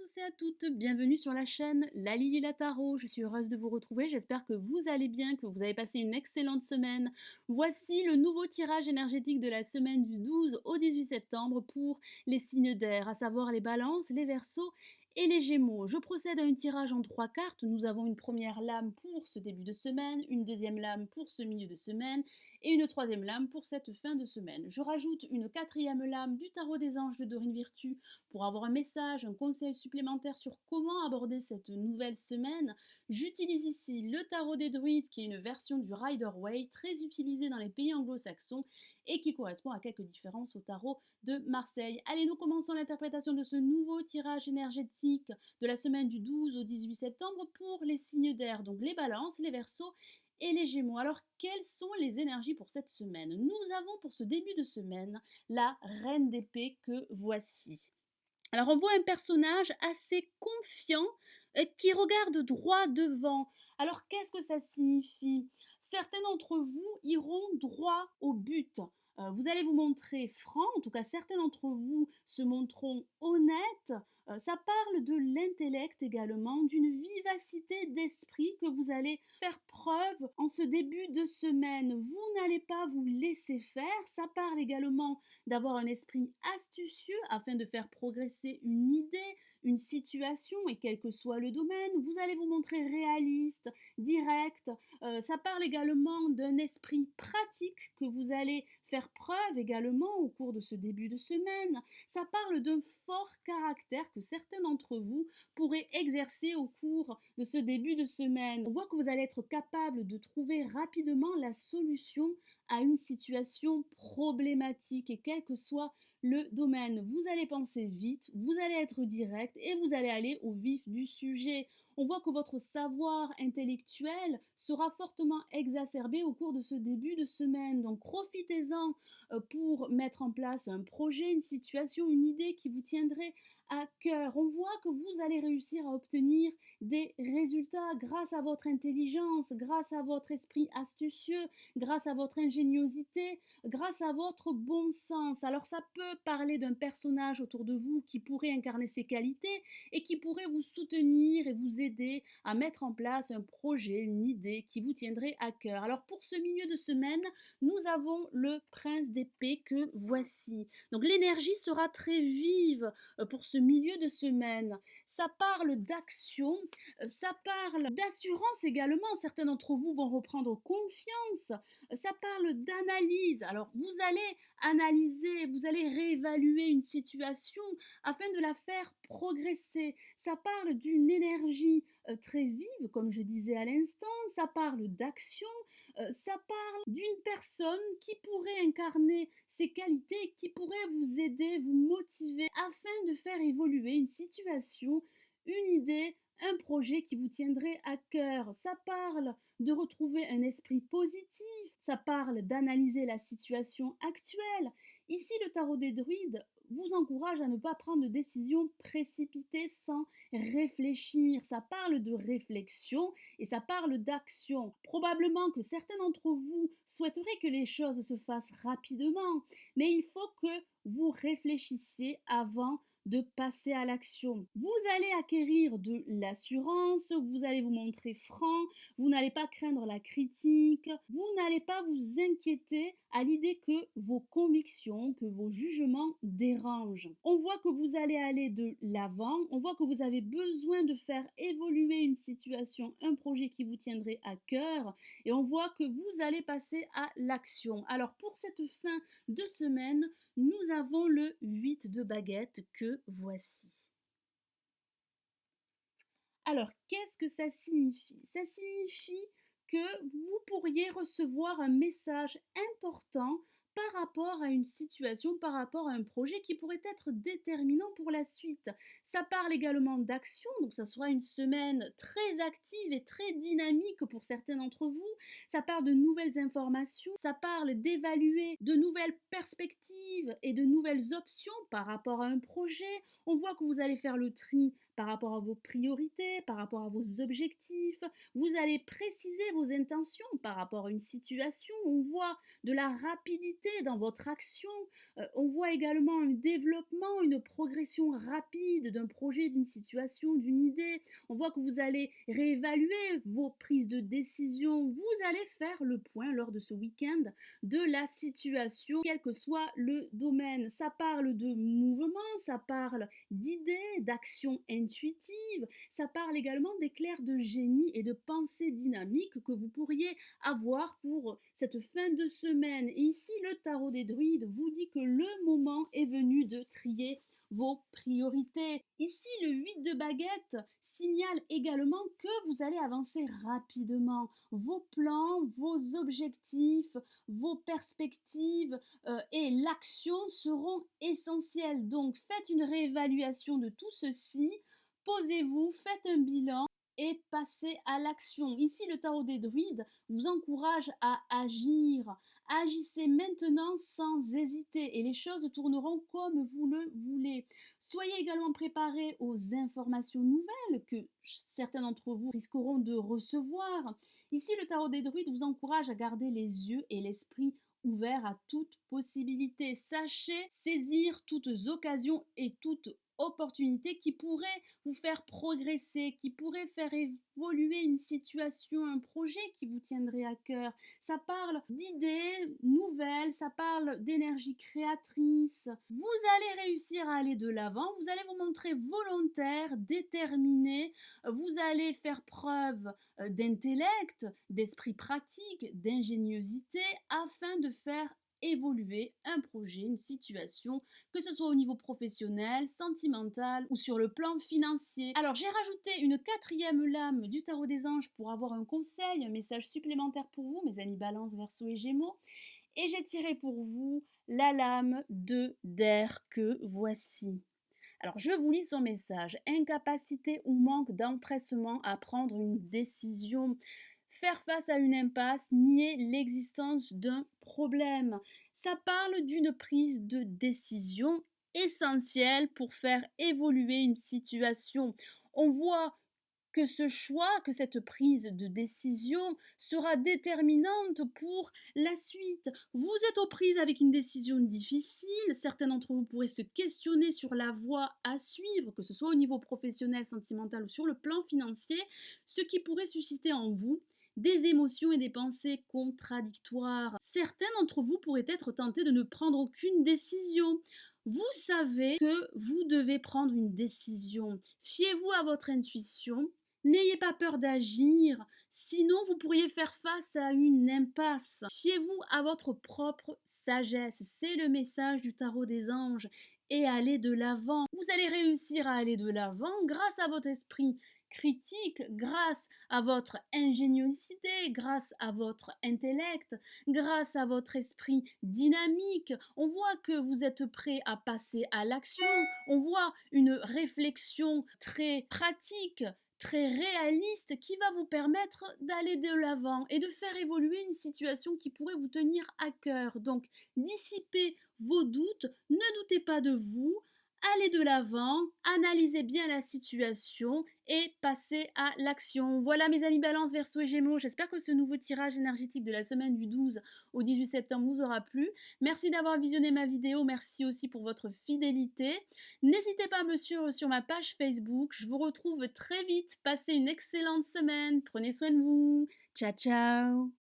tous et à toutes, bienvenue sur la chaîne La Lily la Tarot. Je suis heureuse de vous retrouver, j'espère que vous allez bien, que vous avez passé une excellente semaine. Voici le nouveau tirage énergétique de la semaine du 12 au 18 septembre pour les signes d'air, à savoir les balances, les verseaux et les gémeaux. Je procède à un tirage en 3 cartes. Nous avons une première lame pour ce début de semaine, une deuxième lame pour ce milieu de semaine et une troisième lame pour cette fin de semaine. Je rajoute une quatrième lame du tarot des anges de Dorine Virtue pour avoir un message, un conseil supplémentaire sur comment aborder cette nouvelle semaine. J'utilise ici le tarot des druides, qui est une version du Rider-Waite, très utilisé dans les pays anglo-saxons et qui correspond à quelques différences au tarot de Marseille. Allez, nous commençons l'interprétation de ce nouveau tirage énergétique de la semaine du 12 au 18 septembre pour les signes d'air, donc les balances, les verseaux et les gémeaux. Alors, quelles sont les énergies pour cette semaine? Nous avons pour ce début de semaine la reine d'épée que voici. Alors on voit un personnage assez confiant qui regarde droit devant. Alors qu'est-ce que ça signifie? Certains d'entre vous iront droit au but. Vous allez vous montrer franc, en tout cas certains d'entre vous se montreront honnêtes. Ça parle de l'intellect également, d'une vivacité d'esprit que vous allez faire preuve en ce début de semaine. Vous n'allez pas vous laisser faire. Ça parle également d'avoir un esprit astucieux afin de faire progresser une idée, une situation, et quel que soit le domaine. Vous allez vous montrer réaliste, direct. Ça parle également d'un esprit pratique que vous allez faire preuve également au cours de ce début de semaine. Ça parle d'un fort caractère que certains d'entre vous pourraient exercer au cours de ce début de semaine. On voit que vous allez être capable de trouver rapidement la solution à une situation problématique, et quel que soit le domaine. Vous allez penser vite, vous allez être direct et vous allez aller au vif du sujet. On voit que votre savoir intellectuel sera fortement exacerbé au cours de ce début de semaine. Donc profitez-en pour mettre en place un projet, une situation, une idée qui vous tiendrait à cœur. On voit que vous allez réussir à obtenir des résultats grâce à votre intelligence, grâce à votre esprit astucieux, grâce à votre ingéniosité, grâce à votre bon sens. Alors ça peut parler d'un personnage autour de vous qui pourrait incarner ces qualités et qui pourrait vous soutenir et vous aider à mettre en place un projet, une idée qui vous tiendrait à cœur. Alors pour ce milieu de semaine, nous avons le prince d'épée que voici. Donc l'énergie sera très vive pour ce milieu de semaine. Ça parle d'action, ça parle d'assurance également. Certains d'entre vous vont reprendre confiance. Ça parle d'analyse. Alors, vous allez analyser, vous allez réévaluer une situation afin de la faire progresser. Ça parle d'une énergie très vive, comme je disais à l'instant. Ça parle d'action. Ça parle d'une personne qui pourrait incarner ces qualités, qui pourrait vous aider, vous motiver afin de faire évoluer une situation, une idée, un projet qui vous tiendrait à cœur. Ça parle de retrouver un esprit positif, ça parle d'analyser la situation actuelle. Ici, le tarot des druides vous encourage à ne pas prendre de décisions précipitées sans réfléchir. Ça parle de réflexion et ça parle d'action. Probablement que certains d'entre vous souhaiteraient que les choses se fassent rapidement, mais il faut que vous réfléchissiez avant de passer à l'action. Vous allez acquérir de l'assurance, vous allez vous montrer franc, vous n'allez pas craindre la critique, vous n'allez pas vous inquiéter à l'idée que vos convictions, que vos jugements dérangent. On voit que vous allez aller de l'avant, on voit que vous avez besoin de faire évoluer une situation, un projet qui vous tiendrait à cœur, et on voit que vous allez passer à l'action. Alors pour cette fin de semaine, nous avons le 8 de baguette que voici. Alors, qu'est-ce que ça signifie? Ça signifie que vous pourriez recevoir un message important par rapport à une situation, par rapport à un projet qui pourrait être déterminant pour la suite. Ça parle également d'action, donc ça sera une semaine très active et très dynamique pour certains d'entre vous. Ça parle de nouvelles informations, ça parle d'évaluer de nouvelles perspectives et de nouvelles options par rapport à un projet. On voit que vous allez faire le tri par rapport à vos priorités, par rapport à vos objectifs. Vous allez préciser vos intentions par rapport à une situation. On voit de la rapidité rapidité dans votre action. On voit également un développement, une progression rapide d'un projet, d'une situation, d'une idée. On voit que vous allez réévaluer vos prises de décision. Vous allez faire le point lors de ce week-end de la situation, quel que soit le domaine. Ça parle de mouvement, ça parle d'idées, d'actions intuitives, ça parle également d'éclairs de génie et de pensée dynamique que vous pourriez avoir pour cette fin de semaine. Et ici, le tarot des druides vous dit que le moment est venu de trier vos priorités. Ici, le 8 de baguette signale également que vous allez avancer rapidement. Vos plans, vos objectifs, vos perspectives et l'action seront essentielles. Donc, faites une réévaluation de tout ceci, posez-vous, faites un bilan et passez à l'action. Ici, le tarot des druides vous encourage à agir. Agissez maintenant sans hésiter et les choses tourneront comme vous le voulez. Soyez également préparés aux informations nouvelles que certains d'entre vous risqueront de recevoir. Ici, le tarot des druides vous encourage à garder les yeux et l'esprit ouverts à toute possibilité. Sachez saisir toutes occasions et toutes opportunités qui pourraient vous faire progresser, qui pourraient faire évoluer une situation, un projet qui vous tiendrait à cœur. Ça parle d'idées nouvelles, ça parle d'énergie créatrice. Vous allez réussir à aller de l'avant, vous allez vous montrer volontaire, déterminé, vous allez faire preuve d'intellect, d'esprit pratique, d'ingéniosité afin de faire évoluer un projet, une situation, que ce soit au niveau professionnel, sentimental ou sur le plan financier. Alors j'ai rajouté une quatrième lame du tarot des anges pour avoir un conseil, un message supplémentaire pour vous, mes amis Balance, Verseau et Gémeaux. Et j'ai tiré pour vous la lame de d'air que voici. Alors, je vous lis son message. Incapacité ou manque d'empressement à prendre une décision. Faire face à une impasse, nier l'existence d'un problème. Ça parle d'une prise de décision essentielle pour faire évoluer une situation. On voit que ce choix, que cette prise de décision sera déterminante pour la suite. Vous êtes aux prises avec une décision difficile, certains d'entre vous pourraient se questionner sur la voie à suivre, que ce soit au niveau professionnel, sentimental ou sur le plan financier, ce qui pourrait susciter en vous des émotions et des pensées contradictoires. Certains d'entre vous pourraient être tentés de ne prendre aucune décision. Vous savez que vous devez prendre une décision. Fiez-vous à votre intuition. N'ayez pas peur d'agir, sinon vous pourriez faire face à une impasse. Fiez-vous à votre propre sagesse, c'est le message du tarot des anges, et allez de l'avant. Vous allez réussir à aller de l'avant grâce à votre esprit critique, grâce à votre ingéniosité, grâce à votre intellect, grâce à votre esprit dynamique. On voit que vous êtes prêt à passer à l'action, on voit une réflexion très pratique, très réaliste qui va vous permettre d'aller de l'avant et de faire évoluer une situation qui pourrait vous tenir à cœur. Donc, dissipez vos doutes, ne doutez pas de vous, allez de l'avant, analysez bien la situation et passez à l'action. Voilà mes amis Balance, Verseau et Gémeaux, j'espère que ce nouveau tirage énergétique de la semaine du 12 au 18 septembre vous aura plu. Merci d'avoir visionné ma vidéo, merci aussi pour votre fidélité. N'hésitez pas à me suivre sur ma page Facebook, je vous retrouve très vite. Passez une excellente semaine, prenez soin de vous. Ciao ciao.